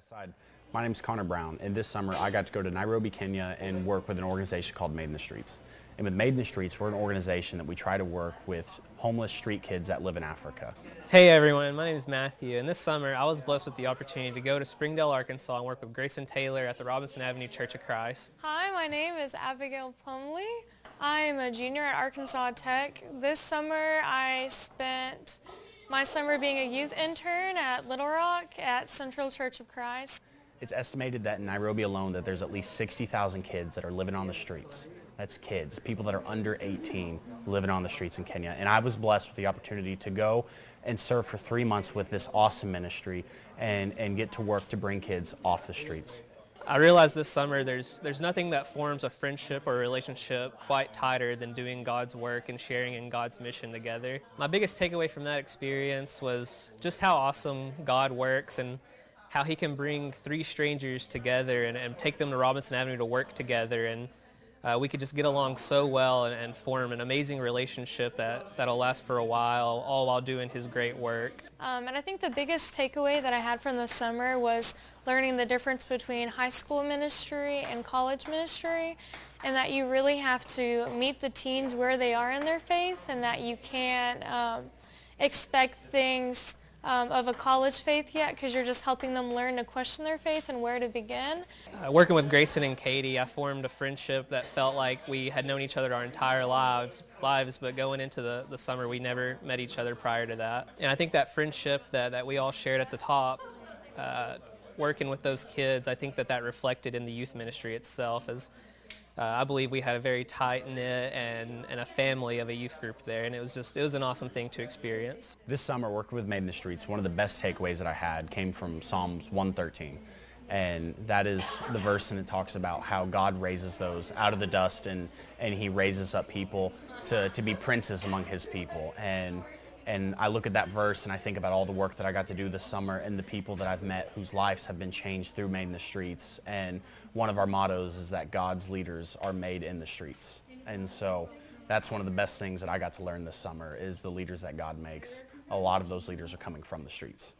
Westside. My name is Connor Brown, and this summer I got to go to Nairobi, Kenya and work with an organization called Made in the Streets. And with Made in the Streets, we're an organization that we try to work with homeless street kids that live in Africa. Hey everyone, my name is Matthew, and this summer I was blessed with the opportunity to go to Springdale, Arkansas and work with Grayson Taylor at the Robinson Avenue Church of Christ. Hi, my name is Abigail Plumley. I am a junior at Arkansas Tech. This summer I spent my summer being a youth intern at Little Rock at Central Church of Christ. It's estimated that in Nairobi alone that there's at least 60,000 kids that are living on the streets. That's kids, people that are under 18 living on the streets in Kenya. And I was blessed with the opportunity to go and serve for 3 months with this awesome ministry and get to work to bring kids off the streets. I realized this summer there's nothing that forms a friendship or a relationship quite tighter than doing God's work and sharing in God's mission together. My biggest takeaway from that experience was just how awesome God works and how he can bring three strangers together and take them to Robinson Avenue to work together, and we could just get along so well and form an amazing relationship that'll last for a while, all while doing his great work. And I think the biggest takeaway that I had from the summer was learning the difference between high school ministry and college ministry, and that you really have to meet the teens where they are in their faith, and that you can't expect things of a college faith yet, because you're just helping them learn to question their faith and where to begin. Working with Grayson and Katie, I formed a friendship that felt like we had known each other our entire lives, but going into the summer we never met each other prior to that. And I think that friendship that we all shared at the top, working with those kids, I think that reflected in the youth ministry itself, as I believe we had a very tight-knit and a family of a youth group there, and it was an awesome thing to experience. This summer, working with Made in the Streets, one of the best takeaways that I had came from Psalms 113. And that is the verse, and it talks about how God raises those out of the dust, and he raises up people to be princes among his people. And I look at that verse and I think about all the work that I got to do this summer and the people that I've met whose lives have been changed through Made in the Streets. And one of our mottos is that God's leaders are made in the streets. And so that's one of the best things that I got to learn this summer is the leaders that God makes. A lot of those leaders are coming from the streets.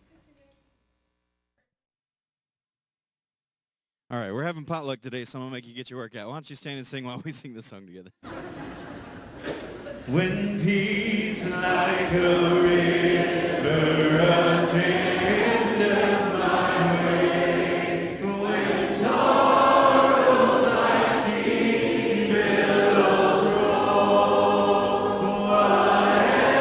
All right, we're having potluck today, so I'm going to make you get your workout. Why don't you stand and sing while we sing this song together? When peace like a river attendeth my way, when sorrows like sea billows roll, whatever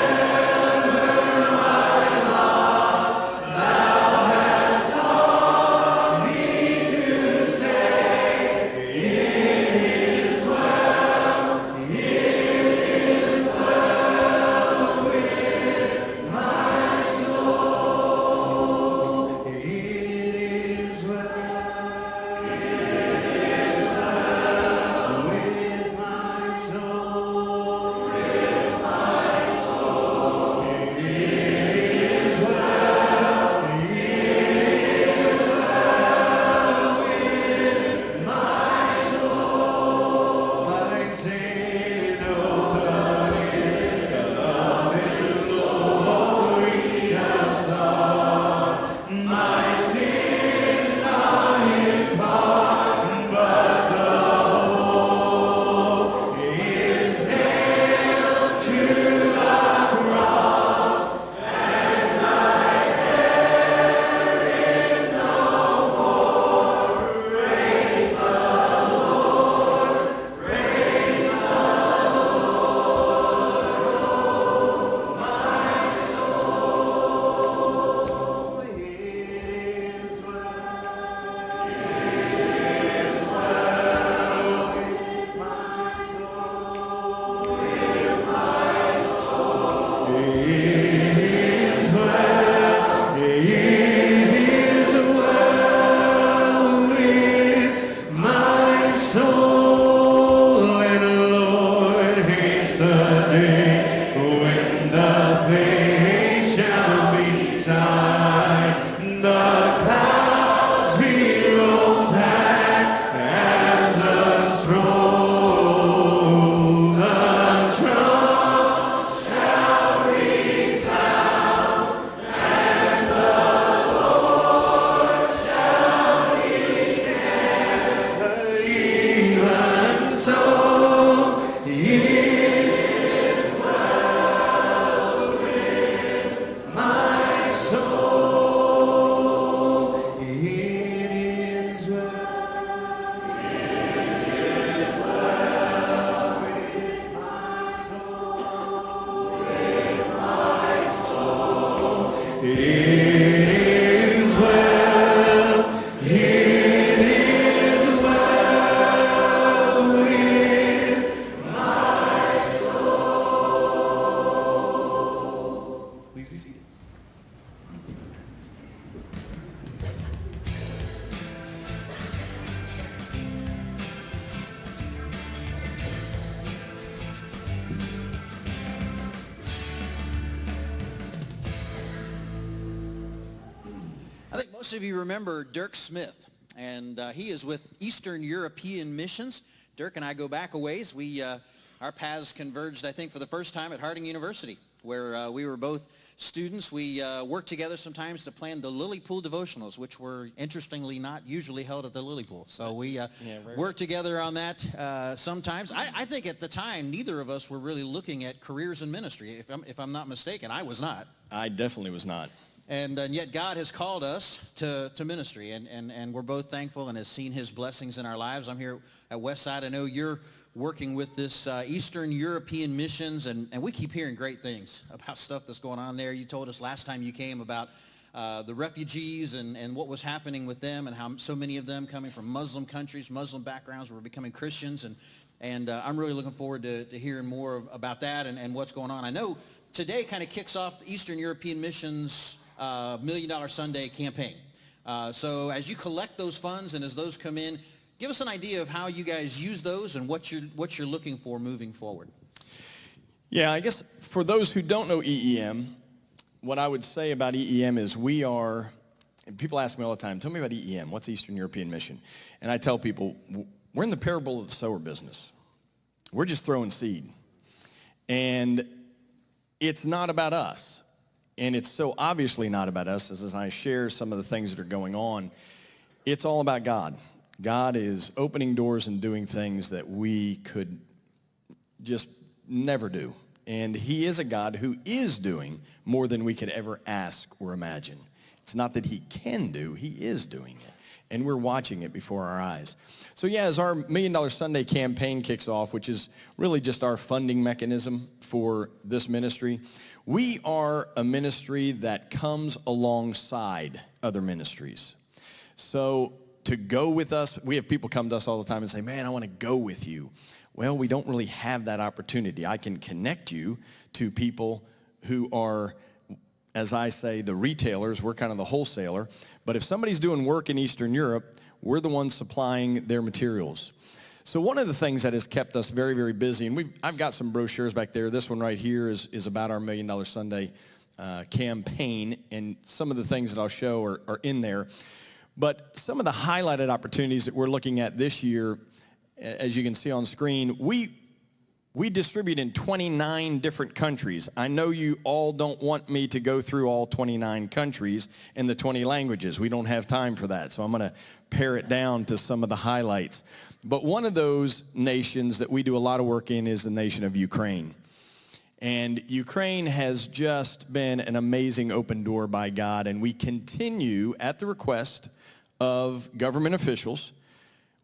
my lot thou hast taught me to say, it is well, it is well with my soul. most of you remember Dirk Smith, and he is with Eastern European Missions. Dirk and I go back a ways. Our paths converged, I think, for the first time at Harding University, where we were both students. We worked together sometimes to plan the Lily Pool devotionals, which were, interestingly, not usually held at the Lily Pool. So we worked together on that sometimes. I think at the time, neither of us were really looking at careers in ministry. If I'm not mistaken, I was not. I definitely was not. And yet God has called us to ministry, and we're both thankful and has seen his blessings in our lives. I'm here at Westside. I know you're working with this Eastern European Missions, and we keep hearing great things about stuff that's going on there. You told us last time you came about the refugees and what was happening with them, and how so many of them coming from Muslim countries, Muslim backgrounds, were becoming Christians. And I'm really looking forward to hearing more about that and what's going on. I know today kind of kicks off the Eastern European Missions $1 Million Sunday campaign. So as you collect those funds and as those come in, give us an idea of how you guys use those and what you're looking for moving forward. Yeah, I guess for those who don't know EEM, what I would say about EEM is we are, and people ask me all the time, tell me about EEM, what's Eastern European Mission? And I tell people, we're in the parable of the sower business. We're just throwing seed. And it's not about us. And it's so obviously not about us, as I share some of the things that are going on. It's all about God. God is opening doors and doing things that we could just never do. And he is a God who is doing more than we could ever ask or imagine. It's not that he can do, he is doing it. And we're watching it before our eyes. So yeah, as our $1 Million Sunday campaign kicks off, which is really just our funding mechanism for this ministry, we are a ministry that comes alongside other ministries. So to go with us, we have people come to us all the time and say, man, I want to go with you. Well, we don't really have that opportunity. I can connect you to people who are, as I say, the retailers. We're kind of the wholesaler. But if somebody's doing work in Eastern Europe, we're the ones supplying their materials. So one of the things that has kept us very, very busy, and I've got some brochures back there. This one right here is about our $1 Million Sunday campaign, and some of the things that I'll show are in there. But some of the highlighted opportunities that we're looking at this year, as you can see on screen, we distribute in 29 different countries. I know you all don't want me to go through all 29 countries in the 20 languages. We don't have time for that, so I'm going to pare it down to some of the highlights. But one of those nations that we do a lot of work in is the nation of Ukraine. And Ukraine has just been an amazing open door by God, and we continue at the request of government officials.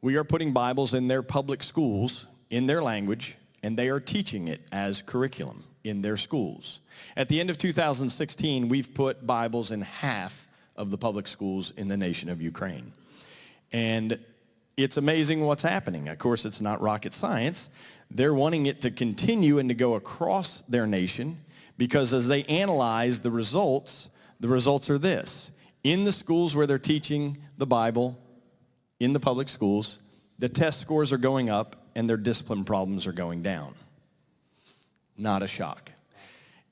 We are putting Bibles in their public schools in their language, and they are teaching it as curriculum in their schools. At the end of 2016, we've put Bibles in half of the public schools in the nation of Ukraine. And it's amazing what's happening. Of course, it's not rocket science. They're wanting it to continue and to go across their nation, because as they analyze the results are this. In the schools where they're teaching the Bible, in the public schools, the test scores are going up and their discipline problems are going down. Not a shock.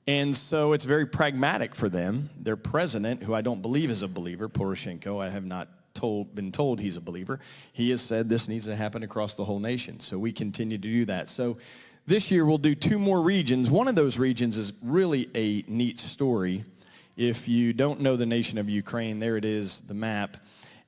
And so it's very pragmatic for them. Their president, who I don't believe is a believer, Poroshenko, I have not been told he's a believer. He has said this needs to happen across the whole nation. So we continue to do that. So this year we'll do 2 more regions. One of those regions is really a neat story. If you don't know the nation of Ukraine, there it is, the map.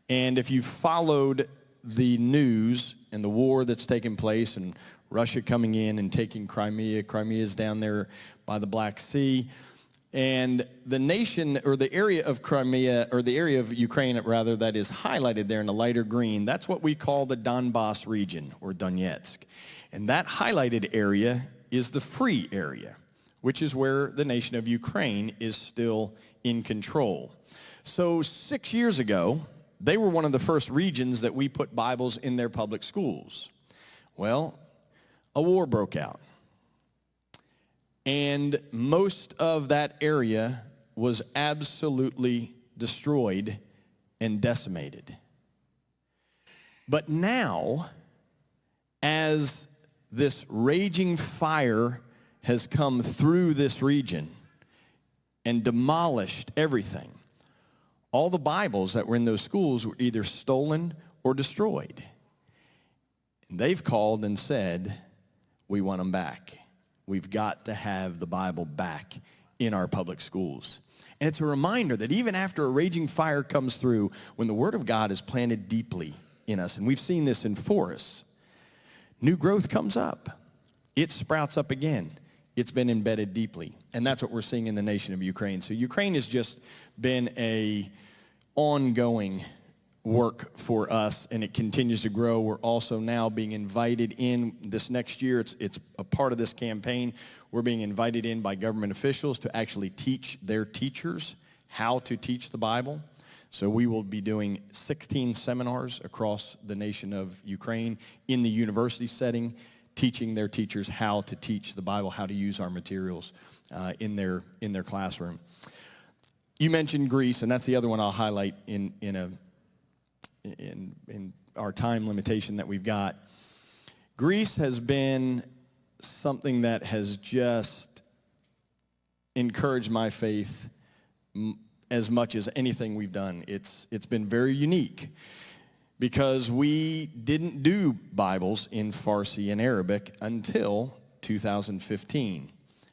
And if you've followed the news and the war that's taken place and Russia coming in and taking Crimea, Crimea's down there by the Black Sea, and the nation, or the area of Crimea, or the area of Ukraine, rather, that is highlighted there in the lighter green, that's what we call the Donbass region, or Donetsk. And that highlighted area is the free area, which is where the nation of Ukraine is still in control. So 6 years ago, they were one of the first regions that we put Bibles in their public schools. Well, a war broke out. And most of that area was absolutely destroyed and decimated. But now, as this raging fire has come through this region and demolished everything, all the Bibles that were in those schools were either stolen or destroyed. And they've called and said, we want them back. We've got to have the Bible back in our public schools. And it's a reminder that even after a raging fire comes through, when the Word of God is planted deeply in us, and we've seen this in forests, new growth comes up. It sprouts up again. It's been embedded deeply. And that's what we're seeing in the nation of Ukraine. So Ukraine has just been a ongoing work for us, and it continues to grow. We're also now being invited in this next year. It's a part of this campaign. We're being invited in by government officials to actually teach their teachers how to teach the Bible. So we will be doing 16 seminars across the nation of Ukraine in the university setting, teaching their teachers how to teach the Bible, how to use our materials in their classroom. You mentioned Greece, and that's the other one I'll highlight in our time limitation that we've got. Greece has been something that has just encouraged my faith as much as anything we've done. It's been very unique because we didn't do Bibles in Farsi and Arabic until 2015,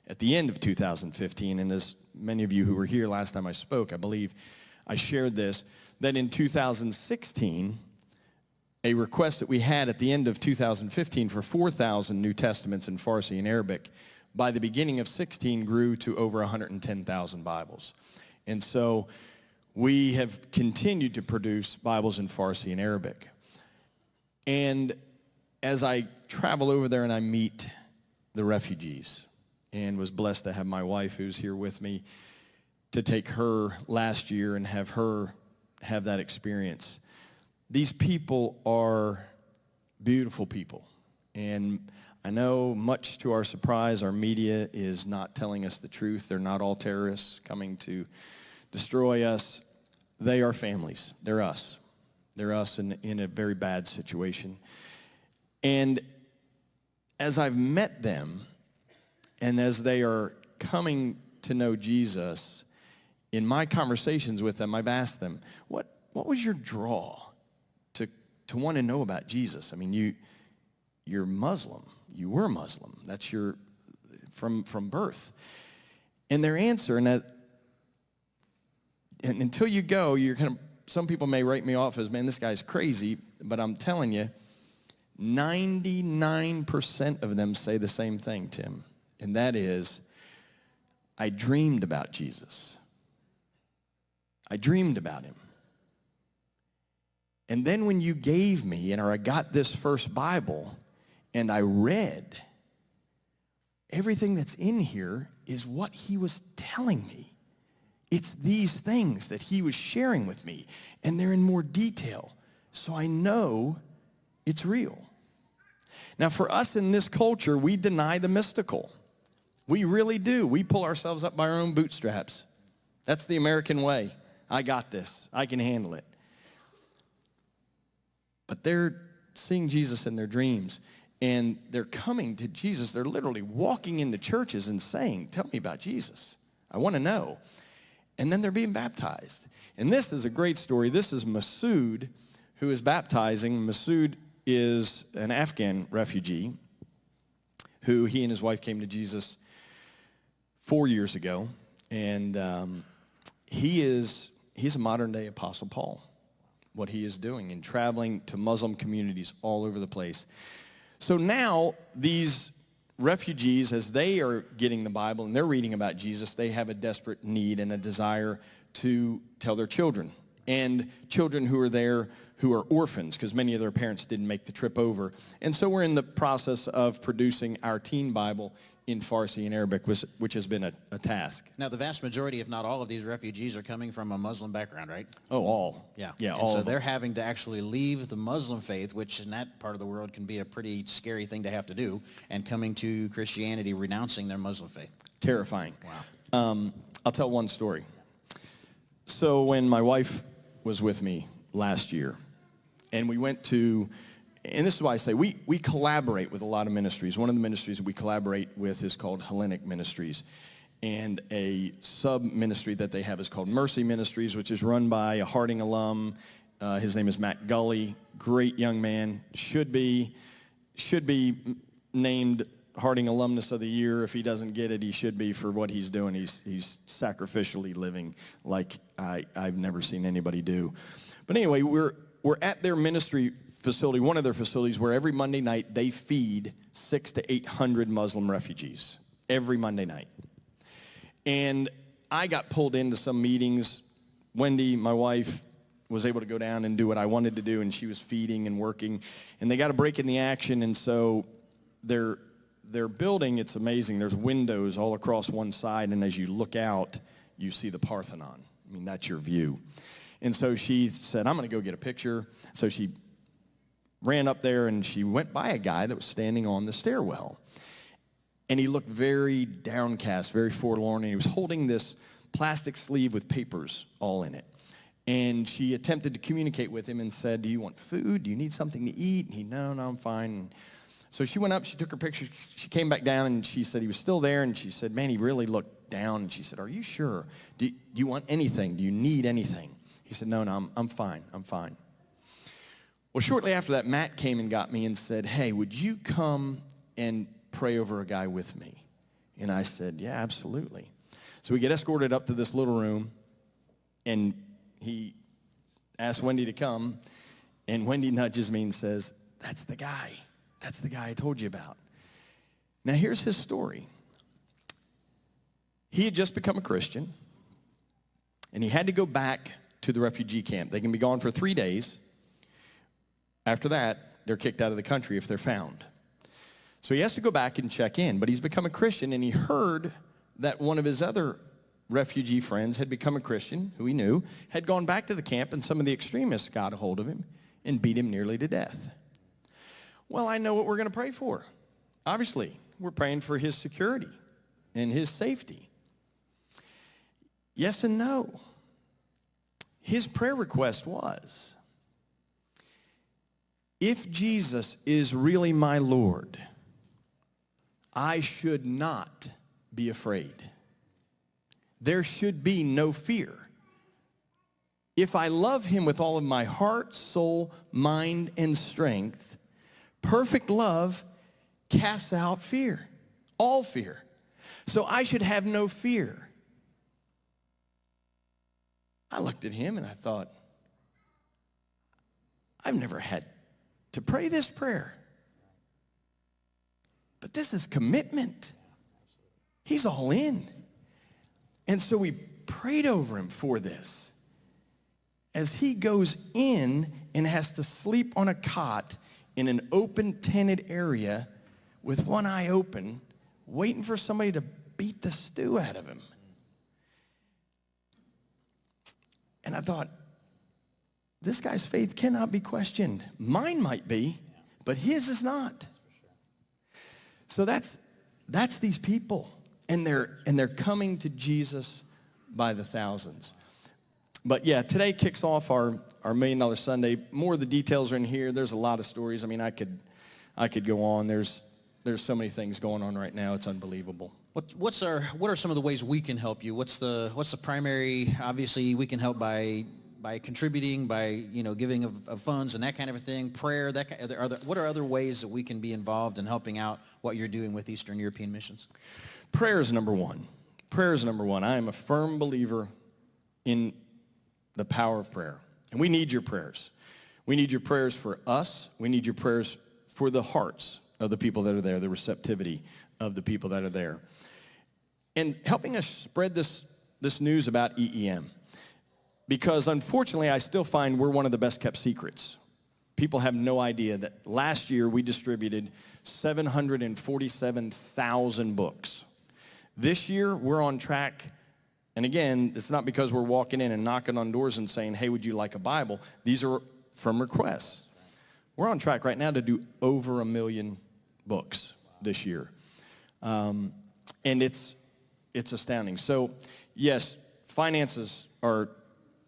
at the end of 2015. And as many of you who were here last time I spoke, I believe I shared this, that in 2016, a request that we had at the end of 2015 for 4,000 New Testaments in Farsi and Arabic, by the beginning of 16 grew to over 110,000 Bibles. And so we have continued to produce Bibles in Farsi and Arabic. And as I travel over there and I meet the refugees, and was blessed to have my wife, who's here with me, to take her last year and have her have that experience. These people are beautiful people. And I know, much to our surprise, our media is not telling us the truth. They're not all terrorists coming to destroy us. They are families. They're us. They're us in a very bad situation. And as I've met them, and as they are coming to know Jesus, in my conversations with them, I've asked them, what was your draw to want to know about Jesus? I mean, you're Muslim. You were Muslim. That's your from birth. And their answer, and until you go, you're kind of, some people may write me off as, man, this guy's crazy, but I'm telling you, 99% of them say the same thing, Tim, and that is, I dreamed about Jesus. I dreamed about him. And then when you gave me, or I got this first Bible, and I read, everything that's in here is what he was telling me. It's these things that he was sharing with me, and they're in more detail, so I know it's real. Now, for us in this culture, we deny the mystical. We really do. We pull ourselves up by our own bootstraps. That's the American way. I got this. I can handle it. But they're seeing Jesus in their dreams, and they're coming to Jesus. They're literally walking into churches and saying, tell me about Jesus. I want to know. And then they're being baptized. And this is a great story. This is Masood, who is baptizing. Masood is an Afghan refugee who he and his wife came to Jesus 4 years ago. And he's a modern-day Apostle Paul, what he is doing and traveling to Muslim communities all over the place. So now these refugees, as they are getting the Bible and they're reading about Jesus, they have a desperate need and a desire to tell their children, and children who are there who are orphans, because many of their parents didn't make the trip over. And so we're in the process of producing our teen Bible in Farsi and Arabic, which has been a task. Now, the vast majority, if not all of these refugees are coming from a Muslim background, right? Oh, all. Yeah. Yeah, and all so of them. they're having to actually leave the Muslim faith, which in that part of the world can be a pretty scary thing to have to do, and coming to Christianity, renouncing their Muslim faith. Terrifying. Wow. I'll tell one story. So when my wife was with me last year, and we went to, and this is why I say we collaborate with a lot of ministries. One of the ministries we collaborate with is called Hellenic Ministries. and a sub-ministry that they have is called Mercy Ministries, which is run by a Harding alum. His name is Matt Gully, great young man, should be named Harding Alumnus of the Year. If he doesn't get it, he should be for what he's doing. He's sacrificially living like I've never seen anybody do. But anyway, we're at their ministry facility, one of their facilities, where every Monday night they feed 600 to 800 Muslim refugees every Monday night. And I got pulled into some meetings. Wendy, my wife, was able to go down and do what I wanted to do, and she was feeding and working. And they got a break in the action, and so their building, it's amazing. There's windows all across one side, and as you look out, you see the Parthenon. I mean, that's your view. And so she said, I'm going to go get a picture. So she ran up there, and she went by a guy that was standing on the stairwell. And he looked very downcast, very forlorn, and he was holding this plastic sleeve with papers all in it. And she attempted to communicate with him and said, do you want food? Do you need something to eat? And he, no, I'm fine. So she went up, she took her picture, she came back down, and she said he was still there, and she said, man, he really looked down. And she said, are you sure? Do you want anything? Do you need anything? He said, no, I'm fine. Well, shortly after that, Matt came and got me and said, hey, would you come and pray over a guy with me? And I said, yeah, absolutely. So we get escorted up to this little room, and he asked Wendy to come, and Wendy nudges me and says, that's the guy I told you about. Now, here's his story. He had just become a Christian, and he had to go back to the refugee camp. They can be gone for 3 days. After that, they're kicked out of the country if they're found. So he has to go back and check in, but he's become a Christian, and he heard that one of his other refugee friends had become a Christian, who he knew, had gone back to the camp, and some of the extremists got a hold of him and beat him nearly to death. Well, I know what we're going to pray for. Obviously, we're praying for his security and his safety. Yes and no. His prayer request was, if Jesus is really my Lord, I should not be afraid. There should be no fear. If I love him with all of my heart, soul, mind, and strength, perfect love casts out fear, all fear. So I should have no fear. I looked at him and I thought, I've never had to pray this prayer. But this is commitment. He's all in. And so we prayed over him for this. As he goes in and has to sleep on a cot in an open, tented area with one eye open, waiting for somebody to beat the stew out of him. And I thought, this guy's faith cannot be questioned. Mine might be, but his is not. So that's these people. And they're coming to Jesus by the thousands. But yeah, today kicks off our $1 Million Sunday. More of the details are in here. There's a lot of stories. I mean, I could go on. There's so many things going on right now. It's unbelievable. What are some of the ways we can help you? What's the primary? Obviously, we can help by contributing, by giving of funds and that kind of a thing. Prayer. What are other ways that we can be involved in helping out what you're doing with Eastern European Missions? Prayer is number one. Prayer is number one. I am a firm believer in the power of prayer. And we need your prayers. We need your prayers for us. We need your prayers for the hearts of the people that are there, the receptivity of the people that are there. And helping us spread this news about EEM. Because unfortunately, I still find we're one of the best kept secrets. People have no idea that last year we distributed 747,000 books. This year, we're on track, and again, it's not because we're walking in and knocking on doors and saying, hey, would you like a Bible? These are from requests. We're on track right now to do over 1 million books this year. And it's astounding. So, yes, finances are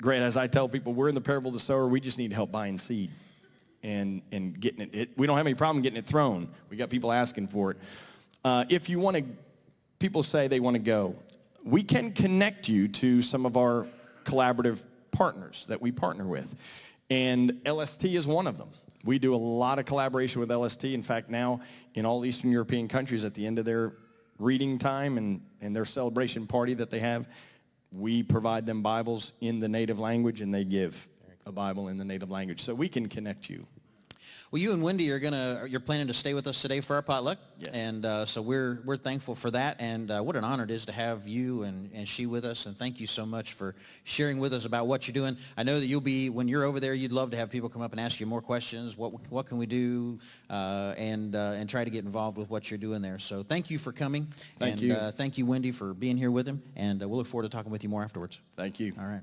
great. As I tell people, we're in the parable of the sower. We just need help buying seed and getting it. We don't have any problem getting it thrown. We got people asking for it. If you want to, people say they want to go. we can connect you to some of our collaborative partners that we partner with. And LST is one of them. We do a lot of collaboration with LST. In fact, now in all Eastern European countries, at the end of their reading time and their celebration party that they have, we provide them Bibles in the native language, and they give a Bible in the native language. So we can connect you. Well, you and Wendy you're planning to stay with us today for our potluck. Yes. And so we're thankful for that. And what an honor it is to have you and she with us. And thank you so much for sharing with us about what you're doing. I know that when you're over there, you'd love to have people come up and ask you more questions. What can we do? And try to get involved with what you're doing there. So thank you for coming. Thank you. Thank you, Wendy, for being here with him. And we'll look forward to talking with you more afterwards. Thank you. All right.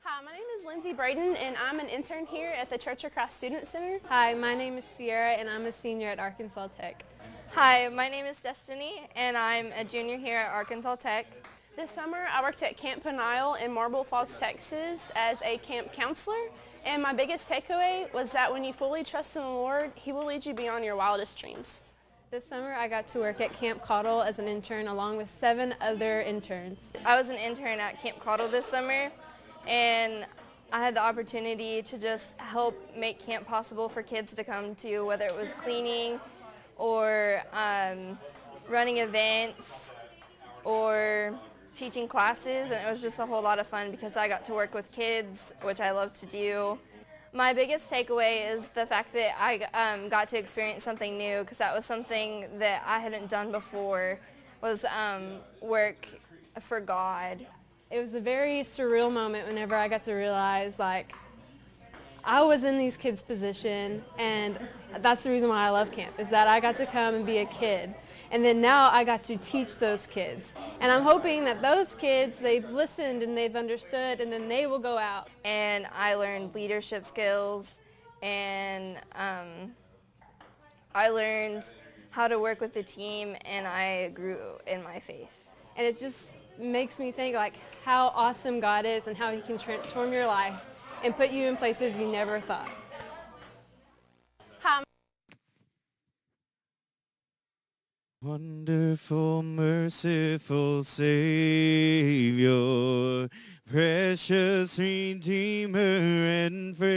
Hi, my name is Lindsay Braden, and I'm an intern here at the Church of Christ Student Center. Hi, my name is Sierra, and I'm a senior at Arkansas Tech. Hi, my name is Destiny, and I'm a junior here at Arkansas Tech. This summer, I worked at Camp Peniel in Marble Falls, Texas as a camp counselor, and my biggest takeaway was that when you fully trust in the Lord, He will lead you beyond your wildest dreams. This summer, I got to work at Camp Caudle as an intern along with 7 other interns. I was an intern at Camp Caudle this summer, and I had the opportunity to just help make camp possible for kids to come to, whether it was cleaning or running events or teaching classes, and it was just a whole lot of fun because I got to work with kids, which I love to do. My biggest takeaway is the fact that I got to experience something new, because that was something that I hadn't done before, was work for God. It was a very surreal moment whenever I got to realize, like, I was in these kids' position, and that's the reason why I love camp, is that I got to come and be a kid. And then now I got to teach those kids. And I'm hoping that those kids, they've listened and they've understood, and then they will go out. And I learned leadership skills, and I learned how to work with the team, and I grew in my faith. And it just makes me think, like, how awesome God is and how He can transform your life and put you in places you never thought. Hi. Wonderful, merciful Savior, precious Redeemer and friend,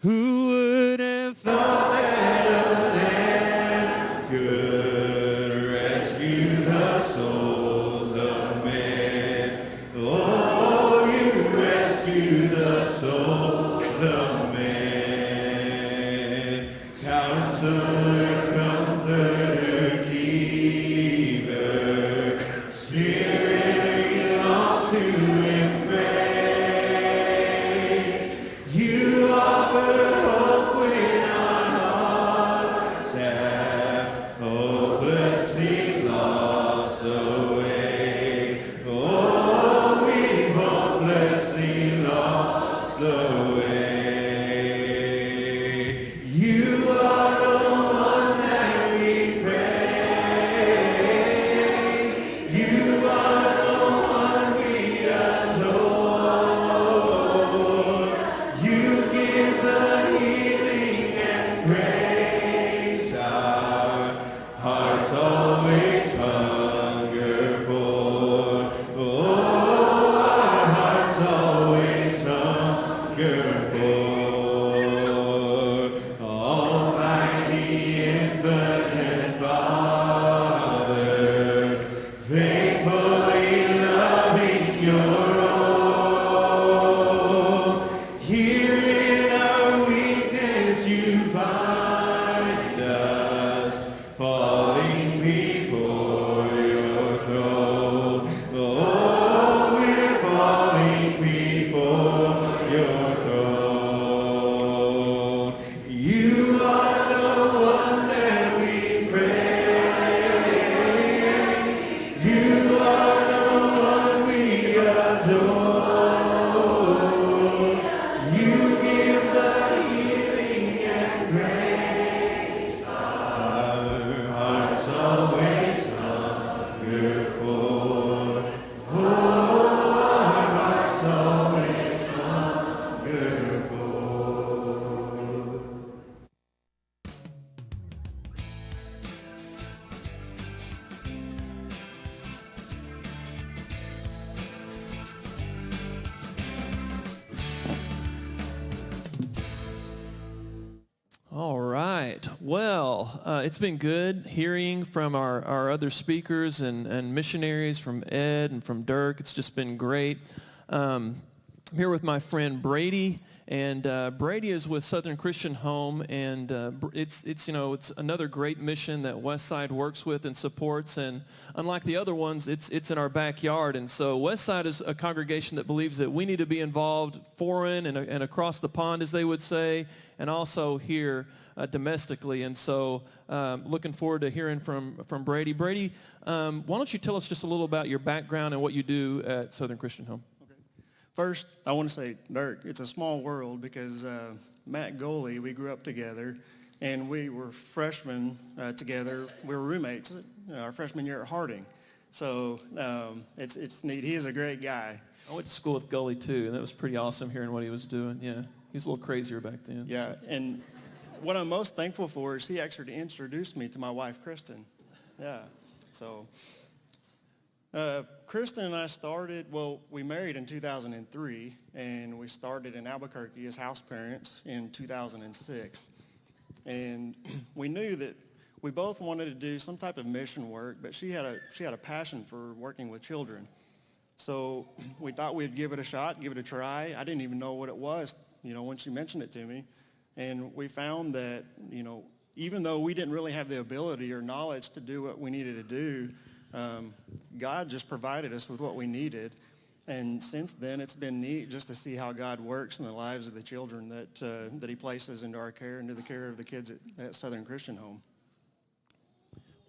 who would have thought that a lamb could rescue the souls of men? Oh, you rescue the souls of men. Counselor, Comforter, Keeper, Spirit we long to embrace. You offer hope when our hearts It's been good hearing from our other speakers and missionaries, from Ed and from Dirk. It's just been great. I'm here with my friend Brady, and Brady is with Southern Christian Home, and it's another great mission that Westside works with and supports, and unlike the other ones, it's in our backyard. And so Westside is a congregation that believes that we need to be involved foreign and across the pond, as they would say, and also here domestically. And so looking forward to hearing from Brady. Brady, why don't you tell us just a little about your background and what you do at Southern Christian Home? First, I want to say, Dirk, it's a small world because Matt Goley, we grew up together, and we were freshmen together. We were roommates our freshman year at Harding. So it's neat. He is a great guy. I went to school with Goley, too, and that was pretty awesome hearing what he was doing. Yeah, he was a little crazier back then. Yeah, and what I'm most thankful for is he actually introduced me to my wife, Kristen. Yeah, so... Kristen and I we married in 2003, and we started in Albuquerque as house parents in 2006. And we knew that we both wanted to do some type of mission work, but she had a passion for working with children. So we thought we'd give it a shot, give it a try. I didn't even know what it was, when she mentioned it to me. And we found that, even though we didn't really have the ability or knowledge to do what we needed to do, God just provided us with what we needed. And since then, it's been neat just to see how God works in the lives of the children that he places into our care, into the care of the kids at Southern Christian Home.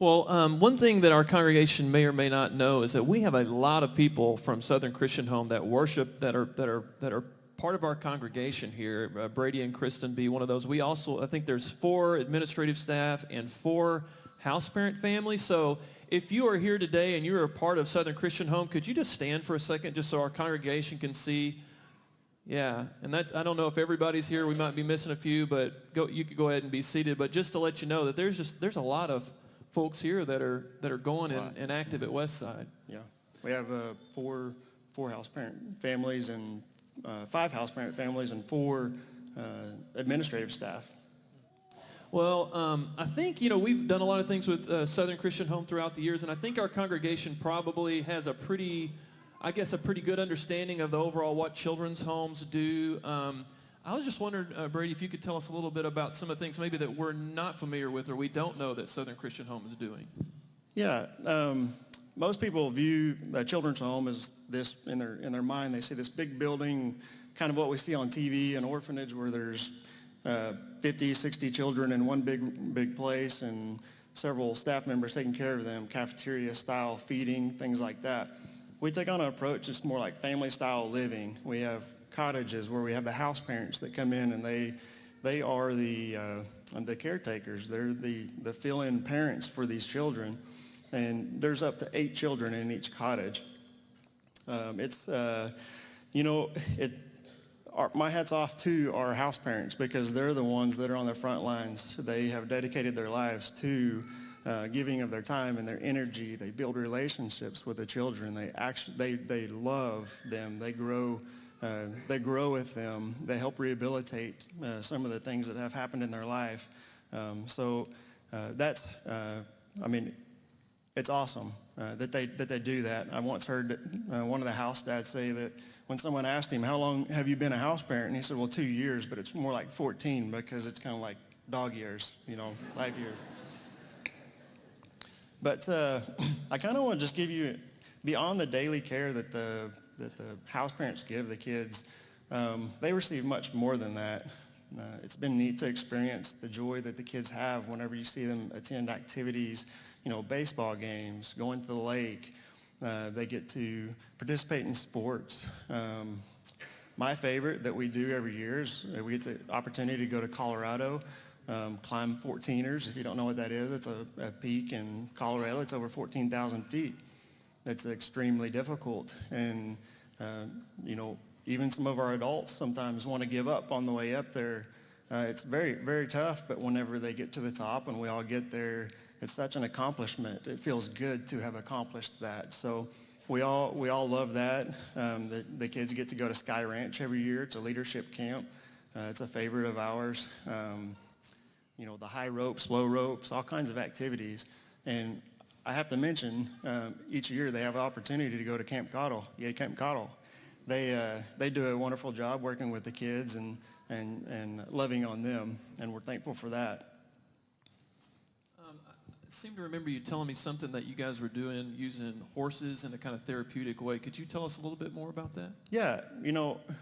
Well, one thing that our congregation may or may not know is that we have a lot of people from Southern Christian Home that worship, that are part of our congregation here. Brady and Kristen be one of those. We also, I think there's 4 administrative staff and 4 house parent families. So if you are here today and you're a part of Southern Christian Home, could you just stand for a second just so our congregation can see? Yeah, and I don't know if everybody's here. We might be missing a few, but you could go ahead and be seated. But just to let you know that there's a lot of folks here that are going and active at Westside. Yeah, we have 4 house parent families and 5 house parent families and 4 administrative staff. Well, I think, we've done a lot of things with Southern Christian Home throughout the years, and I think our congregation probably has a pretty good understanding of the overall what children's homes do. I was just wondering, Brady, if you could tell us a little bit about some of the things maybe that we're not familiar with or we don't know that Southern Christian Home is doing. Yeah, most people view a children's home as this, in their mind, they see this big building, kind of what we see on TV, an orphanage where there's 50, 60 children in one big place and several staff members taking care of them, cafeteria-style feeding, things like that. We take on an approach that's more like family-style living. We have cottages where we have the house parents that come in, and they are the caretakers. They're the fill-in parents for these children, and there's up to 8 children in each cottage. My hat's off to our house parents because they're the ones that are on the front lines. They have dedicated their lives to giving of their time and their energy. They build relationships with the children. They love them. They grow with them. They help rehabilitate some of the things that have happened in their life. It's awesome that they do that. I once heard one of the house dads say that when someone asked him, how long have you been a house parent? And he said, well, 2 years, but it's more like 14 because it's kind of like dog years, life years. But I kind of want to just give you, beyond the daily care that the house parents give the kids, they receive much more than that. It's been neat to experience the joy that the kids have whenever you see them attend activities, baseball games, going to the lake. They get to participate in sports. My favorite that we do every year is we get the opportunity to go to Colorado, climb 14ers. If you don't know what that is, it's a peak in Colorado. It's over 14,000 feet. It's extremely difficult. And, even some of our adults sometimes want to give up on the way up there. It's very, very tough, but whenever they get to the top and we all get there, it's such an accomplishment. It feels good to have accomplished that. So we all love that. The kids get to go to Sky Ranch every year. It's a leadership camp. It's a favorite of ours. the high ropes, low ropes, all kinds of activities. And I have to mention, each year they have an opportunity to go to Camp Cottle. Yay, Camp Cottle. They do a wonderful job working with the kids and loving on them, and we're thankful for that. I seem to remember you telling me something that you guys were doing using horses in a kind of therapeutic way. Could you tell us a little bit more about that? Yeah,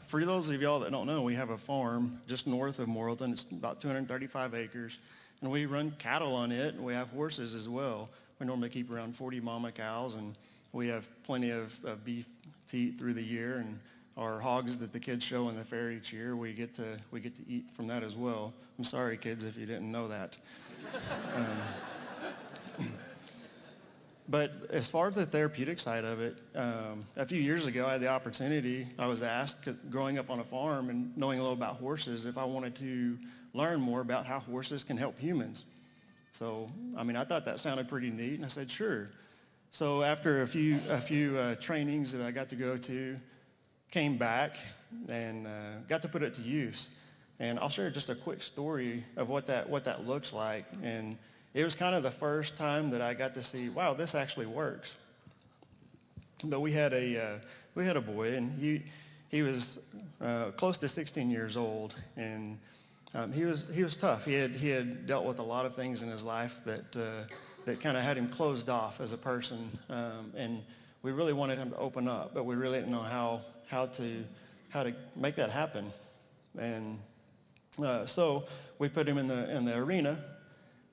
for those of y'all that don't know, we have a farm just north of Morrilton. It's about 235 acres, and we run cattle on it, and we have horses as well. We normally keep around 40 mama cows, and we have plenty of beef to eat through the year, and our hogs that the kids show in the fair each year, we get to eat from that as well. I'm sorry, kids, if you didn't know that. But as far as the therapeutic side of it, a few years ago, I had the opportunity, I was asked, growing up on a farm and knowing a little about horses, if I wanted to learn more about how horses can help humans. So, I thought that sounded pretty neat, and I said, sure. So after a few trainings that I got to go to, came back and got to put it to use. And I'll share just a quick story of what that looks like. And it was kind of the first time that I got to see, wow, this actually works. But we had a boy, and he was close to 16 years old, and he was tough. He had dealt with a lot of things in his life that kind of had him closed off as a person, and we really wanted him to open up, but we really didn't know how to make that happen. And so we put him in the arena.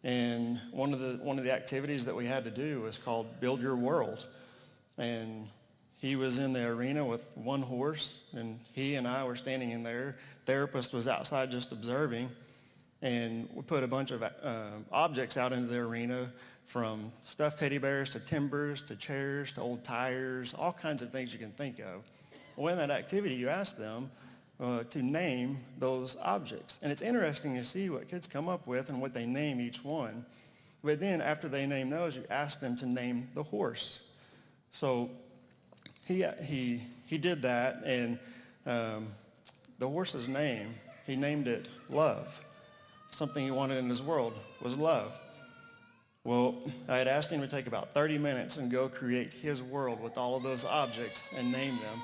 And one of the activities that we had to do was called Build Your World. And he was in the arena with one horse, and he and I were standing in there. Therapist was outside just observing. And we put a bunch of objects out into the arena, from stuffed teddy bears to timbers to chairs to old tires, all kinds of things you can think of. Well, in that activity, you ask them to name those objects. And it's interesting to see what kids come up with and what they name each one. But then after they name those, you ask them to name the horse. So he did that, and the horse's name, he named it Love. Something he wanted in his world was love. Well, I had asked him to take about 30 minutes and go create his world with all of those objects and name them.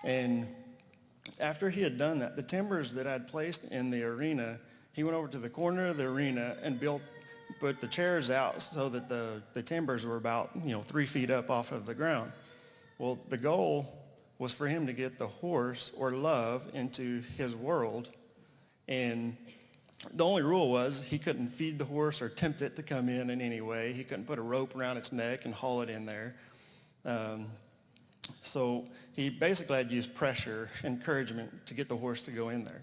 And after he had done that, the timbers that I'd placed in the arena, he went over to the corner of the arena and put the chairs out so that the timbers were about 3 feet up off of the ground. Well, the goal was for him to get the horse, or Love, into his world. And the only rule was he couldn't feed the horse or tempt it to come in any way. He couldn't put a rope around its neck and haul it in there. So he basically had to use pressure, encouragement, to get the horse to go in there.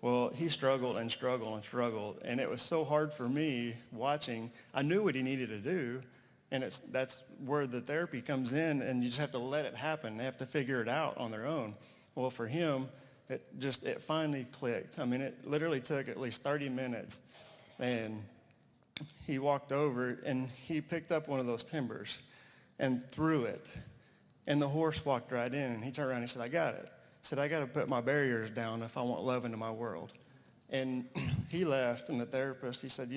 Well, he struggled and struggled and struggled, and it was so hard for me watching. I knew what he needed to do, and that's where the therapy comes in, and you just have to let it happen. They have to figure it out on their own. Well, for him, it finally clicked. It literally took at least 30 minutes, and he walked over, and he picked up one of those timbers and threw it. And the horse walked right in, and he turned around and he said, I got it. He said, I got to put my barriers down if I want love into my world. And he left, and the therapist, he said,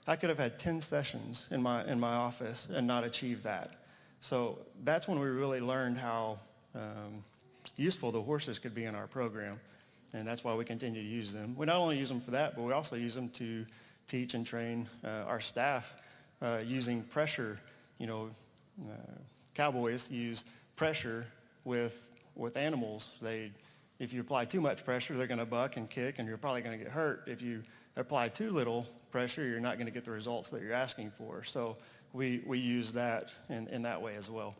I could have had 10 sessions in my office and not achieved that. So that's when we really learned how useful the horses could be in our program, and that's why we continue to use them. We not only use them for that, but we also use them to teach and train our staff using pressure. Cowboys use pressure with animals. If you apply too much pressure, they're going to buck and kick, and you're probably going to get hurt. If you apply too little pressure, you're not going to get the results that you're asking for. So we use that in that way as well.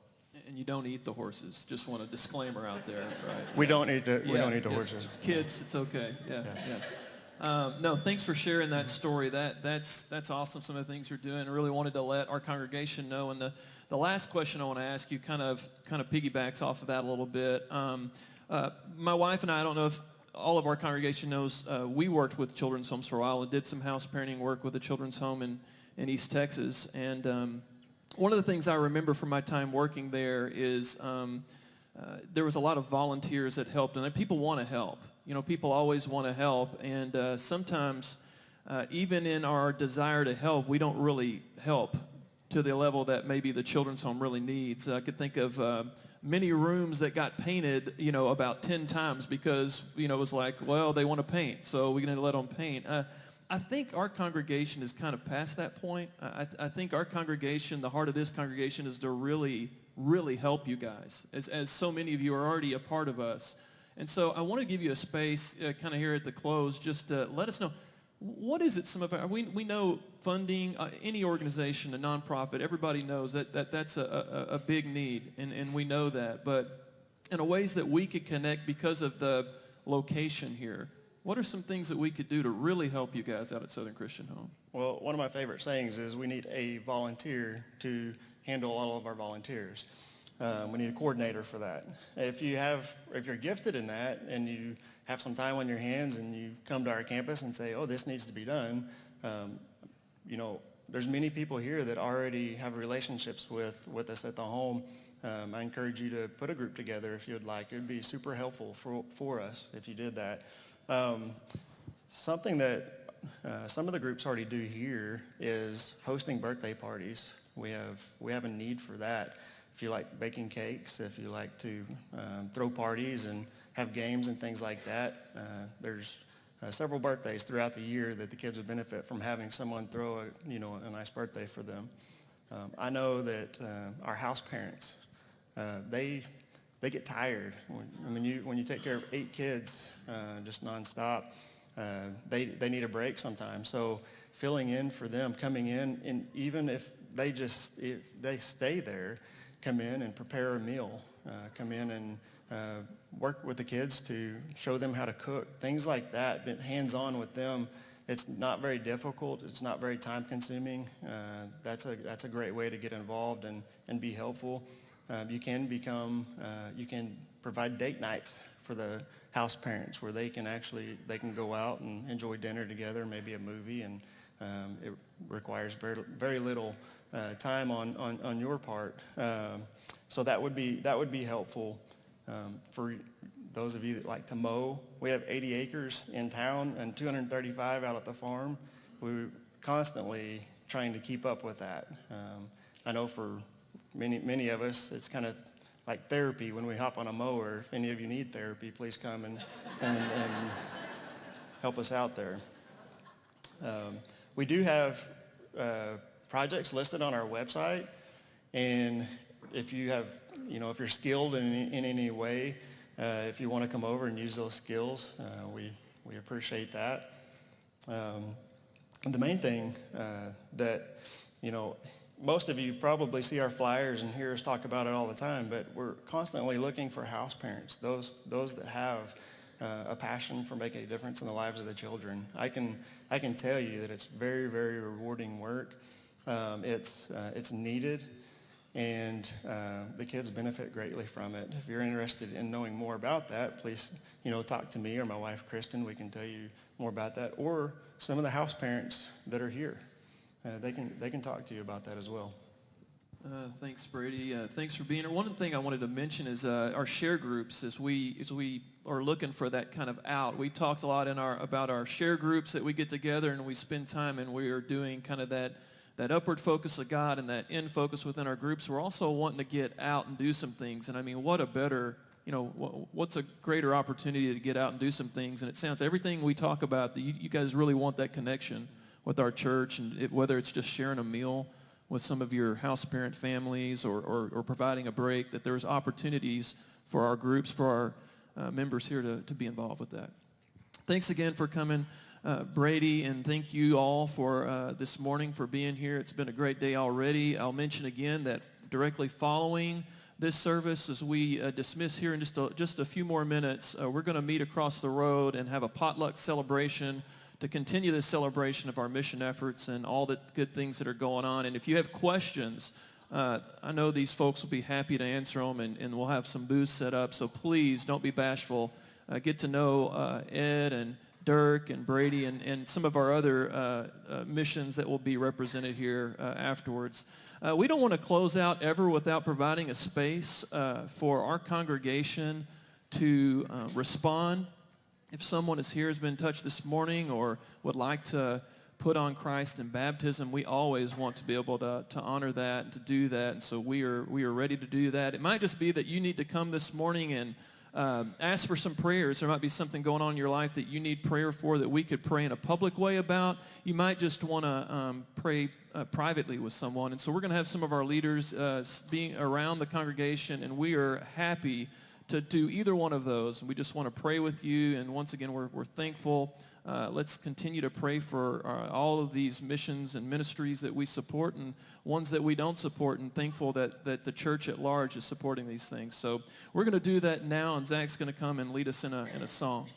And you don't eat the horses. Just want a disclaimer out there, right? We don't eat the horses. It's kids, it's okay. Yeah. No, thanks for sharing that story. That's awesome. Some of the things you're doing. I really wanted to let our congregation know. And the last question I want to ask you kind of piggybacks off of that a little bit. My wife and I don't know if all of our congregation knows, we worked with children's homes for a while and did some house parenting work with a children's home in East Texas. And one of the things I remember from my time working there is there was a lot of volunteers that helped, and people want to help. People always want to help, and sometimes even in our desire to help, we don't really help to the level that maybe the children's home really needs. I could think of many rooms that got painted, about 10 times because, it was like, well, they want to paint, so we're going to let them paint. I think our congregation is kind of past that point. I think our congregation, the heart of this congregation, is to really, really help you guys, as so many of you are already a part of us. And so I want to give you a space kind of here at the close, just to let us know, what is it we know funding, any organization, a nonprofit, everybody knows that's a big need, and we know that. But in ways that we could connect because of the location here, what are some things that we could do to really help you guys out at Southern Christian Home? Well, one of my favorite sayings is we need a volunteer to handle all of our volunteers. We need a coordinator for that. If you're gifted in that and you have some time on your hands and you come to our campus and say, oh, this needs to be done, there's many people here that already have relationships with us at the home. I encourage you to put a group together if you'd like. It would be super helpful for us if you did that. Something that some of the groups already do here is hosting birthday parties. We have a need for that. If you like baking cakes, if you like to throw parties and have games and things like that, there's several birthdays throughout the year that the kids would benefit from having someone throw a nice birthday for them. I know that our house parents, they get tired. When you take care of 8 kids just nonstop, they need a break sometimes. So filling in for them, coming in, and even if they stay there, come in and prepare a meal, come in and work with the kids to show them how to cook, things like that, been hands-on with them. It's not very difficult. It's not very time-consuming. That's a great way to get involved and be helpful. You can provide date nights for the house parents where they can go out and enjoy dinner together, maybe a movie, and it requires very, very little time on your part. So that would be helpful for those of you that like to mow. We have 80 acres in town and 235 out at the farm. We're constantly trying to keep up with that. I know for many of us, it's kind of like therapy when we hop on a mower. If any of you need therapy, please come and help us out there. We do have projects listed on our website, and if you have, if you're skilled in any way, if you want to come over and use those skills, we appreciate that. The main thing that, most of you probably see our flyers and hear us talk about it all the time, but we're constantly looking for house parents, those that have a passion for making a difference in the lives of the children. I can tell you that it's very, very rewarding work. It's needed, and the kids benefit greatly from it. If you're interested in knowing more about that, please, talk to me or my wife, Kristen. We can tell you more about that, or some of the house parents that are here. They can talk to you about that as well. Thanks, Brady. Thanks for being here. One thing I wanted to mention is our share groups. As we are looking for that kind of out, we talked a lot about our share groups that we get together and we spend time, and we are doing kind of that upward focus of God and that in focus within our groups. We're also wanting to get out and do some things. And I mean, what a better, what's a greater opportunity to get out and do some things? And it sounds, everything we talk about, you guys really want that connection with our church, and whether it's just sharing a meal with some of your house parent families or providing a break, that there's opportunities for our groups, for our members here to be involved with that. Thanks again for coming, Brady, and thank you all for this morning for being here. It's been a great day already. I'll mention again that directly following this service, as we dismiss here in just a few more minutes, we're going to meet across the road and have a potluck celebration to continue this celebration of our mission efforts and all the good things that are going on. And if you have questions, I know these folks will be happy to answer them, and we'll have some booths set up. So please don't be bashful. Get to know Ed and Dirk and Brady and some of our other missions that will be represented here afterwards. We don't want to close out ever without providing a space for our congregation to respond. If someone is here, has been touched this morning, or would like to put on Christ in baptism, we always want to be able to honor that and to do that. And so we are ready to do that. It might just be that you need to come this morning and ask for some prayers. There might be something going on in your life that you need prayer for that we could pray in a public way about. You might just want to pray privately with someone. And so we're going to have some of our leaders being around the congregation, and we are happy to do either one of those. And we just want to pray with you. And once again, we're thankful. Let's continue to pray for all of these missions and ministries that we support and ones that we don't support, and thankful that the church at large is supporting these things. So we're going to do that now, and Zach's going to come and lead us in a song.